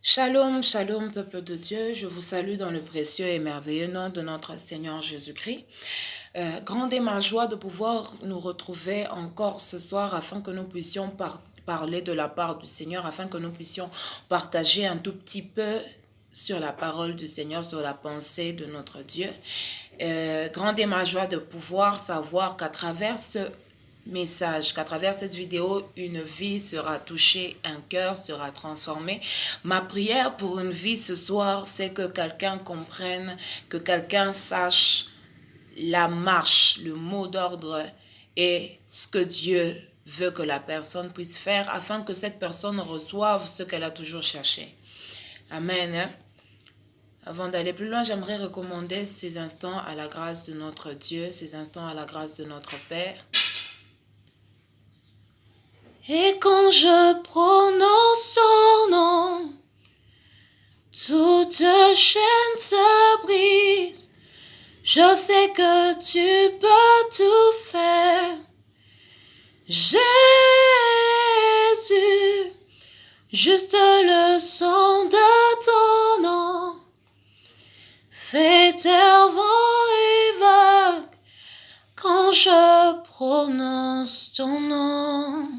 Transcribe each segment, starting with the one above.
Shalom, shalom, peuple de Dieu. Je vous salue dans le précieux et merveilleux nom de notre Seigneur Jésus-Christ. Grande est ma joie de pouvoir nous retrouver encore ce soir afin que nous puissions parler de la part du Seigneur, afin que nous puissions partager un tout petit peu sur la parole du Seigneur, sur la pensée de notre Dieu. Grande est ma joie de pouvoir savoir qu'à travers ce message, qu'à travers cette vidéo, une vie sera touchée, un cœur sera transformé. Ma prière pour une vie ce soir, c'est que quelqu'un comprenne, que quelqu'un sache la marche, le mot d'ordre et ce que Dieu veut que la personne puisse faire afin que cette personne reçoive ce qu'elle a toujours cherché. Amen. Avant d'aller plus loin, j'aimerais recommander ces instants à la grâce de notre Dieu, ces instants à la grâce de notre Père. Et quand je prononce son nom, toute chaîne se brise. Je sais que tu peux tout faire. Jésus, juste le son de ton nom fait taire vent et vague quand je prononce ton nom.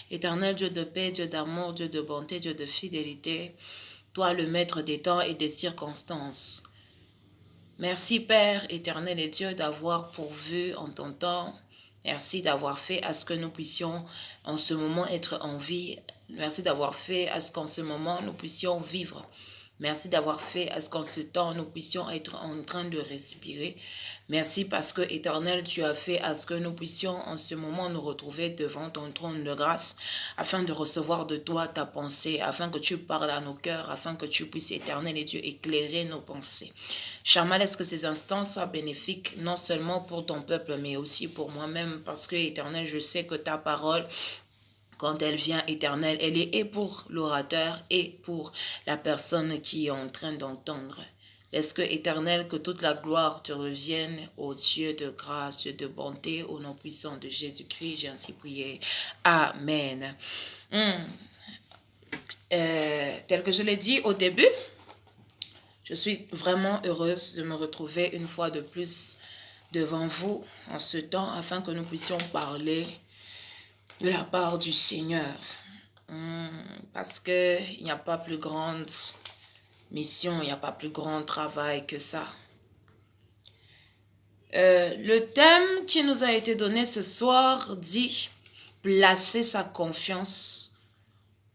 Éternel Dieu de paix, Dieu d'amour, Dieu de bonté, Dieu de fidélité, toi le maître des temps et des circonstances. Merci Père éternel et Dieu d'avoir pourvu en ton temps. Merci d'avoir fait à ce que nous puissions en ce moment être en vie. Merci d'avoir fait à ce qu'en ce moment nous puissions vivre. Merci d'avoir fait à ce qu'en ce temps nous puissions être en train de respirer. Merci parce que, éternel, tu as fait à ce que nous puissions en ce moment nous retrouver devant ton trône de grâce, afin de recevoir de toi ta pensée, afin que tu parles à nos cœurs, afin que tu puisses, éternel et Dieu, éclairer nos pensées. Charmal, est-ce que ces instants soient bénéfiques, non seulement pour ton peuple, mais aussi pour moi-même, parce que, éternel, je sais que ta parole, quand elle vient, éternelle, elle est et pour l'orateur et pour la personne qui est en train d'entendre. Laisse que, éternel, que toute la gloire te revienne, ô Dieu de grâce, Dieu de bonté, au nom puissant de Jésus-Christ, j'ai ainsi prié. Amen. Tel que je l'ai dit au début, je suis vraiment heureuse de me retrouver une fois de plus devant vous en ce temps, afin que nous puissions parler de la part du Seigneur. Parce qu'il n'y a pas plus grande mission, il n'y a pas plus grand travail que ça. Le thème qui nous a été donné ce soir dit « Placer sa confiance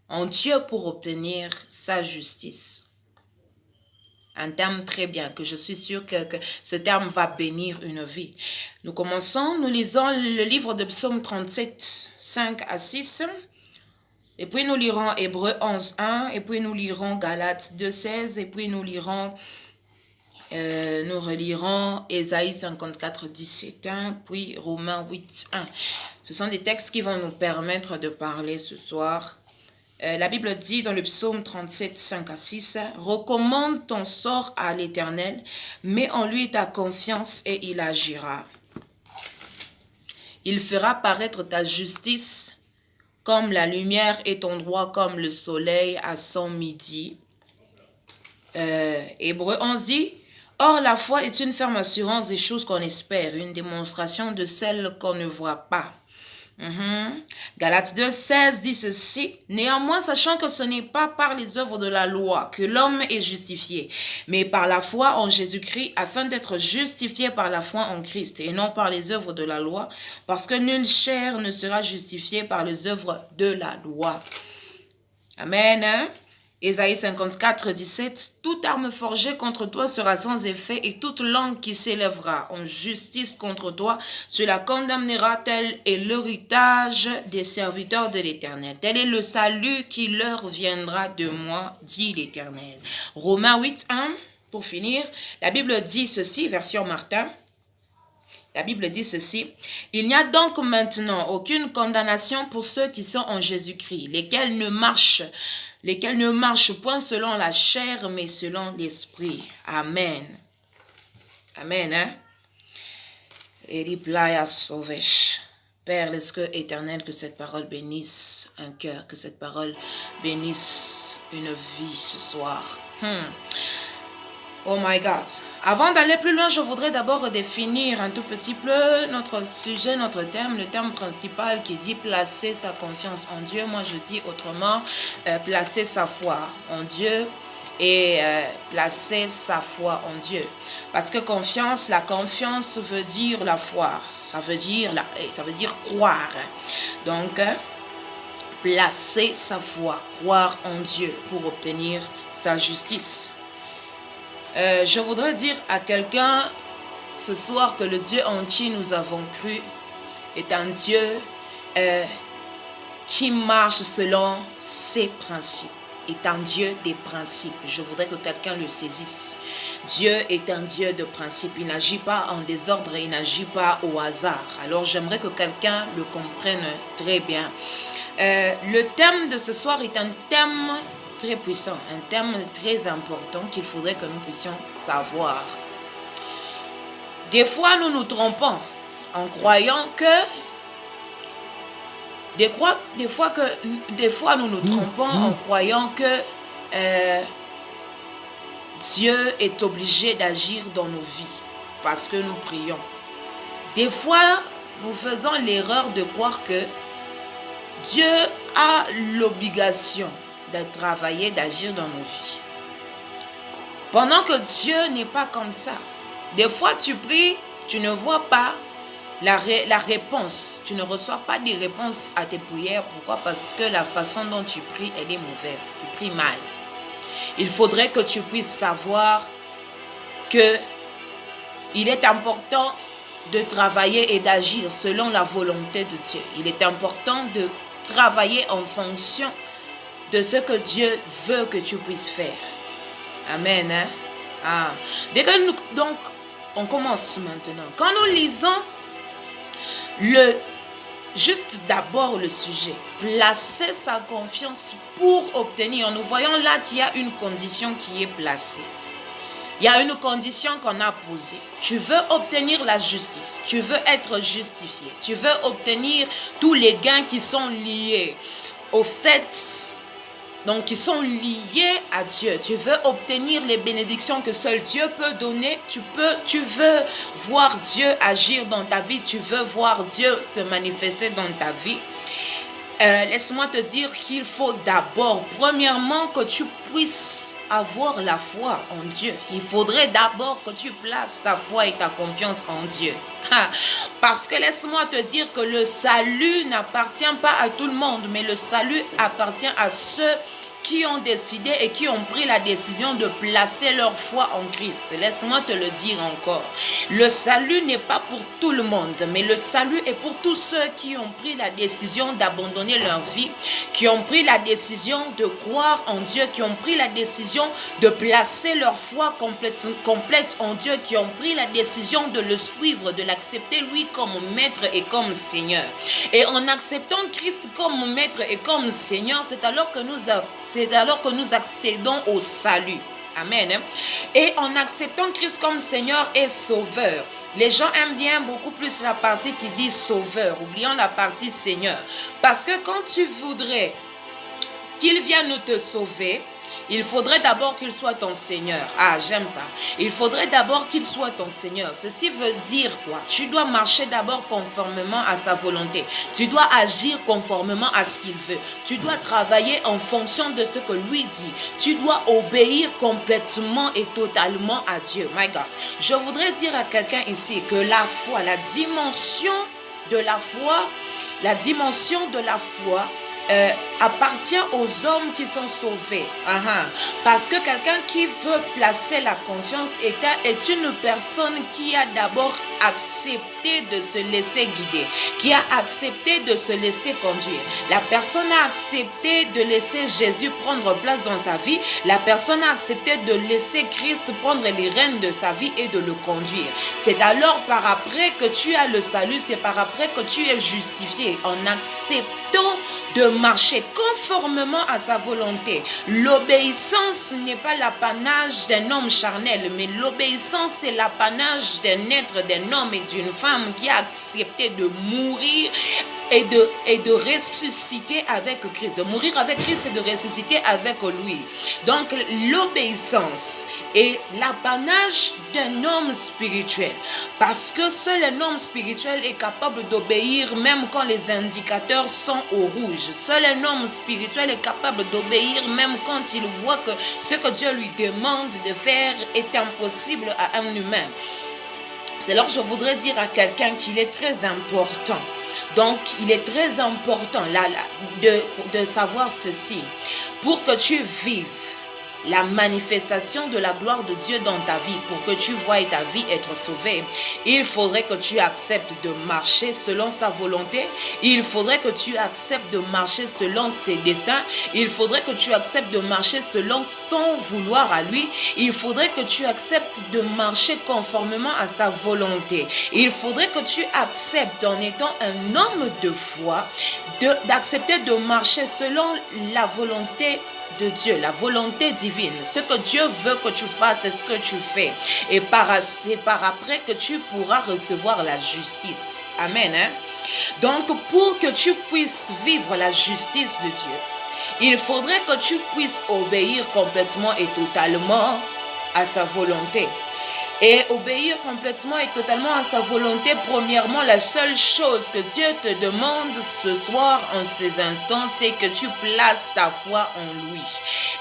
en Dieu pour obtenir sa justice ». Un terme très bien, que je suis sûre que ce terme va bénir une vie. Nous commençons, nous lisons le livre de Psaume 37, 5 à 6. Et puis nous lirons Hébreux 11, 1, et puis nous lirons Galates 2, 16, et puis nous relirons Ésaïe 54, 17, 1, puis Romains 8, 1. Ce sont des textes qui vont nous permettre de parler ce soir. La Bible dit dans le psaume 37, 5 à 6, « Recommande ton sort à l'Éternel, mets en lui ta confiance et il agira. Il fera paraître ta justice comme la lumière et ton droit comme le soleil à son midi. » Hébreux 11 dit, « Or la foi est une ferme assurance des choses qu'on espère, une démonstration de celles qu'on ne voit pas. » Galates 2, 16 dit ceci, « Néanmoins, sachant que ce n'est pas par les œuvres de la loi que l'homme est justifié, mais par la foi en Jésus-Christ, afin d'être justifié par la foi en Christ, et non par les œuvres de la loi, parce que nulle chair ne sera justifiée par les œuvres de la loi. » Amen. Ésaïe 54, 17, « Toute arme forgée contre toi sera sans effet, et toute langue qui s'élèvera en justice contre toi, cela condamnera, tel est l'héritage des serviteurs de l'Éternel. Tel est le salut qui leur viendra de moi, dit l'Éternel. » Romains 8, 1, pour finir, la Bible dit ceci, version Martin. La Bible dit ceci, « Il n'y a donc maintenant aucune condamnation pour ceux qui sont en Jésus-Christ, lesquels ne marchent point selon la chair, mais selon l'esprit. » Amen. Amen. Hein? Père, l'Esprit éternel, que cette parole bénisse un cœur, que cette parole bénisse une vie ce soir. Oh my God. Avant d'aller plus loin, je voudrais d'abord redéfinir un tout petit peu notre sujet, notre thème, le thème principal qui dit placer sa confiance en Dieu. Moi, je dis autrement, placer sa foi en Dieu et placer sa foi en Dieu. Parce que confiance, la confiance veut dire la foi. Ça veut dire croire. Donc, placer sa foi, croire en Dieu pour obtenir sa justice. Je voudrais dire à quelqu'un ce soir que le Dieu en qui nous avons cru est un Dieu qui marche selon ses principes, est un Dieu des principes. Je voudrais que quelqu'un le saisisse. Dieu est un Dieu de principes. Il n'agit pas en désordre, il n'agit pas au hasard. Alors j'aimerais que quelqu'un le comprenne très bien. Le thème de ce soir est un thème très puissant, un thème très important qu'il faudrait que nous puissions savoir. Des fois, nous nous trompons en croyant que des fois nous nous trompons en croyant que Dieu est obligé d'agir dans nos vies parce que nous prions. Des fois, nous faisons l'erreur de croire que Dieu a l'obligation de travailler, d'agir dans nos vies. Pendant que Dieu n'est pas comme ça. Des fois, tu pries, tu ne vois pas la réponse. Tu ne reçois pas des réponses à tes prières. Pourquoi? Parce que la façon dont tu pries, elle est mauvaise. Tu pries mal. Il faudrait que tu puisses savoir que il est important de travailler et d'agir selon la volonté de Dieu. Il est important de travailler en fonction de ce que Dieu veut que tu puisses faire. Amen. Donc, on commence maintenant. Quand nous lisons juste d'abord le sujet, placer sa confiance pour obtenir, nous voyons là qu'il y a une condition qui est placée. Il y a une condition qu'on a posée. Tu veux obtenir la justice. Tu veux être justifié. Tu veux obtenir tous les gains qui sont liés au fait, donc qui sont liés à Dieu. Tu veux obtenir les bénédictions que seul Dieu peut donner. Tu veux voir Dieu agir dans ta vie. Tu veux voir Dieu se manifester dans ta vie. Laisse-moi te dire qu'il faut d'abord, premièrement, que tu puisses avoir la foi en Dieu. Il faudrait d'abord que tu places ta foi et ta confiance en Dieu. Parce que laisse-moi te dire que le salut n'appartient pas à tout le monde, mais le salut appartient à ceux qui ont décidé et qui ont pris la décision de placer leur foi en Christ. Laisse-moi te le dire encore. Le salut n'est pas pour tout le monde, mais le salut est pour tous ceux qui ont pris la décision d'abandonner leur vie, qui ont pris la décision de croire en Dieu, qui ont pris la décision de placer leur foi complète en Dieu, qui ont pris la décision de le suivre, de l'accepter lui comme maître et comme Seigneur. Et en acceptant Christ comme maître et comme Seigneur, c'est alors que nous accédons au salut. Amen. Et en acceptant Christ comme Seigneur et Sauveur, les gens aiment bien beaucoup plus la partie qui dit Sauveur, oubliant la partie Seigneur. Parce que quand tu voudrais qu'il vienne te sauver, il faudrait d'abord qu'il soit ton Seigneur. Ah, j'aime ça. Il faudrait d'abord qu'il soit ton Seigneur. Ceci veut dire quoi? Tu dois marcher d'abord conformément à sa volonté. Tu dois agir conformément à ce qu'il veut. Tu dois travailler en fonction de ce que lui dit. Tu dois obéir complètement et totalement à Dieu. My God. Je voudrais dire à quelqu'un ici que la foi, la dimension de la foi appartient aux hommes qui sont sauvés. Parce que quelqu'un qui veut placer la confiance est une personne qui a d'abord accepté de se laisser guider, qui a accepté de se laisser conduire. La personne a accepté de laisser Jésus prendre place dans sa vie. La personne a accepté de laisser Christ prendre les rênes de sa vie et de le conduire. C'est alors par après que tu as le salut, c'est par après que tu es justifié en acceptant temps de marcher conformément à sa volonté. L'obéissance n'est pas l'apanage d'un homme charnel, mais l'obéissance c'est l'apanage d'un être, d'un homme et d'une femme qui a accepté de mourir et de ressusciter avec Christ. De mourir avec Christ et de ressusciter avec lui. Donc l'obéissance est l'apanage d'un homme spirituel. Parce que seul un homme spirituel est capable d'obéir même quand les indicateurs sont au rouge. Seul un homme spirituel est capable d'obéir même quand il voit que ce que Dieu lui demande de faire est impossible à un humain. C'est alors que je voudrais dire à quelqu'un qu'il est très important. Donc, il est très important de savoir ceci. Pour que tu vives la manifestation de la gloire de Dieu dans ta vie, pour que tu voies ta vie être sauvée, il faudrait que tu acceptes de marcher selon sa volonté. Il faudrait que tu acceptes de marcher selon ses desseins. Il faudrait que tu acceptes de marcher selon son vouloir à lui. Il faudrait que tu acceptes de marcher conformément à sa volonté. Il faudrait que tu acceptes, en étant un homme de foi, d'accepter de marcher selon la volonté de Dieu, la volonté divine. Ce que Dieu veut que tu fasses, c'est ce que tu fais. Et par après que tu pourras recevoir la justice. Amen. Donc, pour que tu puisses vivre la justice de Dieu, il faudrait que tu puisses obéir complètement et totalement à sa volonté. Et obéir complètement et totalement à sa volonté, premièrement, la seule chose que Dieu te demande ce soir, en ces instants, c'est que tu places ta foi en lui.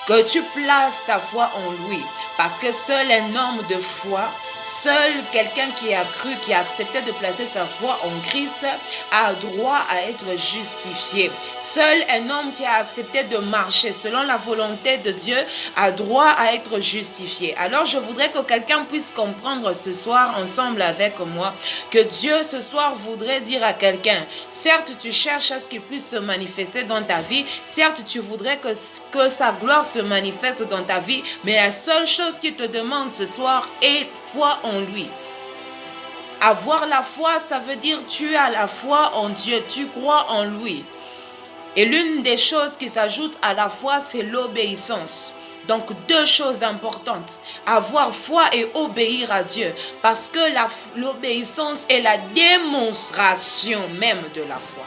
Que tu places ta foi en lui. Parce que seul un homme de foi, seul quelqu'un qui a cru, qui a accepté de placer sa foi en Christ, a droit à être justifié. Seul un homme qui a accepté de marcher selon la volonté de Dieu a droit à être justifié. Alors, je voudrais que quelqu'un puisse comprendre ce soir ensemble avec moi que Dieu ce soir voudrait dire à quelqu'un, certes tu cherches à ce qu'il puisse se manifester dans ta vie, certes tu voudrais que sa gloire se manifeste dans ta vie, mais la seule chose qu'il te demande ce soir est foi en lui. Avoir la foi, ça veut dire tu as la foi en Dieu, tu crois en lui. Et l'une des choses qui s'ajoute à la foi, c'est l'obéissance. Donc, deux choses importantes, avoir foi et obéir à Dieu. Parce que l'obéissance est la démonstration même de la foi.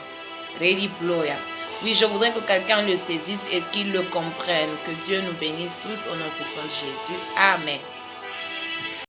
Rediploia. Oui, je voudrais que quelqu'un le saisisse et qu'il le comprenne. Que Dieu nous bénisse tous au nom puissant de Jésus. Amen.